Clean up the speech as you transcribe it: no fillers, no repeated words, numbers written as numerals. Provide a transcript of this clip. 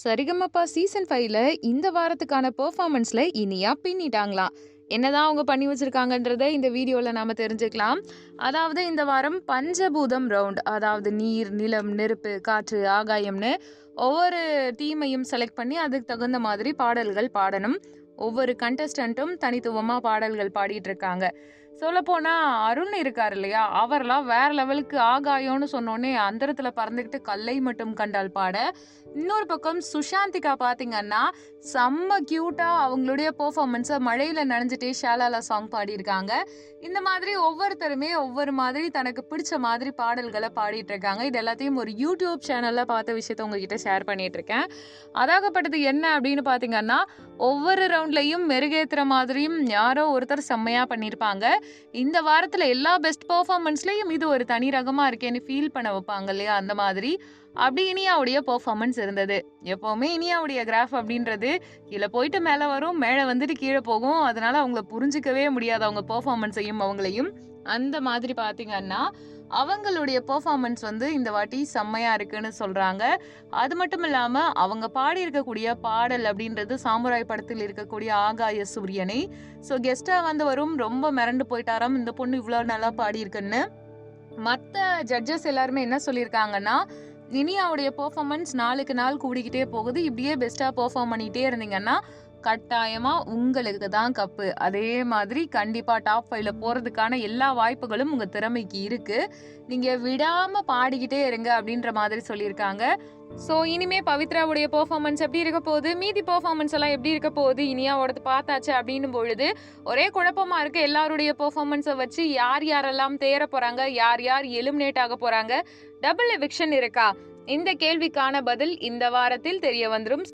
Sa Re Ga Ma Pa season 5ல இந்த வாரத்துக்கான பெர்ஃபார்மன்ஸ்ல இனியா பின்னிட்டாங்களாம். என்னதான் அவங்க பண்ணி வச்சிருக்காங்கன்றத இந்த வீடியோல நாம தெரிஞ்சுக்கலாம். அதாவது இந்த வாரம் பஞ்சபூதம் ரவுண்ட், அதாவது நீர், நிலம், நெருப்பு, காற்று, ஆகாயம்னு ஒவ்வொரு டீமையும் செலக்ட் பண்ணி அதுக்கு தகுந்த மாதிரி பாடல்கள் பாடணும். ஒவ்வொரு கண்டஸ்டன்ட்டும் தனித்துவமா பாடல்கள் பாடிட்டு இருக்காங்க. சொல்லப்போனா அருண் இருக்காரு இல்லையா, அவர்லாம் வேற லெவலுக்கு ஆகாயம்னு சொன்னோடனே அந்தரத்துல பறந்துக்கிட்டு கல்லை மட்டும் கண்டால் பாட. இன்னொரு பக்கம் சுஷாந்திகா பாத்தீங்கன்னா செம்ம கியூட்டா அவங்களுடைய பெர்ஃபார்மன்ஸை மழையில நனைஞ்சிட்டே ஷாலாலா சாங் பாடியிருக்காங்க. இந்த மாதிரி ஒவ்வொருத்தருமே ஒவ்வொரு மாதிரி தனக்கு பிடிச்ச மாதிரி பாடல்களை பாடிட்டு இருக்காங்க. இது எல்லாத்தையும் ஒரு யூடியூப் சேனல்ல பார்த்த விஷயத்த உங்ககிட்ட ஷேர் பண்ணிட்டு இருக்கேன். அதாகப்பட்டது என்ன அப்படின்னு பாத்தீங்கன்னா, ஒவ்வொரு ரவுண்ட்லயும் மெருகேத்துற மாதிரியும் யாரோ ஒருத்தர் செம்மையா பண்ணியிருப்பாங்க. இந்த வாரத்துல எல்லா பெஸ்ட் பெர்ஃபார்மன்ஸ்லயும் இது ஒரு தனி ரகமா இருக்கேன்னு ஃபீல் பண்ண வைப்பாங்க இல்லையா, அந்த மாதிரி அப்படி இனியாவுடைய பெர்ஃபார்மன்ஸ் இருந்தது. எப்பவுமே இனியாவுடைய கிராஃப் அப்படின்றது கீழே போயிட்டு மேலே வரும், மேலே வந்துட்டு கீழே போகும். அதனால அவங்கள புரிஞ்சிக்கவே முடியாது, அவங்க பெர்ஃபார்மன்ஸையும் அவங்களையும். அந்த மாதிரி பார்த்தீங்கன்னா அவங்களுடைய பெர்ஃபார்மன்ஸ் இந்த வாட்டி செம்மையா இருக்குன்னு சொல்றாங்க. அது மட்டும் இல்லாம அவங்க பாடி இருக்கக்கூடிய பாடல் அப்படின்றது சாமுராய் படத்தில் இருக்கக்கூடிய ஆகாய சூரியனை. ஸோ கெஸ்டா வரும் ரொம்ப மிரண்டு போயிட்டாராம், இந்த பொண்ணு இவ்வளோ நல்லா பாடியிருக்குன்னு. மற்ற ஜட்ஜஸ் எல்லாருமே என்ன சொல்லியிருக்காங்கன்னா, இனியாவுடைய பெர்ஃபார்மன்ஸ் நாளுக்கு நாள் கூடிக்கிட்டே போகுது, இப்படியே பெஸ்டா பெர்ஃபார்ம் பண்ணிட்டே இருந்தீங்கன்னா கட்டாயமா உங்களுக்கு தான் கப்பு. அதே மாதிரி கண்டிப்பா டாப் 5ல போறதுக்கான எல்லா வாய்ப்புகளும் உங்க திறமைக்கு இருக்கு. நீங்க விடாம பாடிக்கிட்டே இருங்க அப்படின்ற மாதிரி சொல்லியிருக்காங்க. ஸோ இனிமே பவித்ராவுடைய பெர்ஃபார்மன்ஸ் எப்படி இருக்க போகுது, மீதி பெர்ஃபார்மன்ஸ் எல்லாம் எப்படி இருக்க போகுது, இனியாவோடது பார்த்தாச்சு அப்படின்னும் பொழுது ஒரே குழப்பமா இருக்கு. எல்லாருடைய பெர்ஃபார்மன்ஸை வச்சு யார் யாரெல்லாம் தேர போறாங்க, யார் யார் எலிமினேட் ஆக போறாங்க, டபுள் எவிக்ஷன் இருக்கா, இந்த கேள்விக்கான பதில் இந்த வாரத்தில் தெரிய வந்துரும்.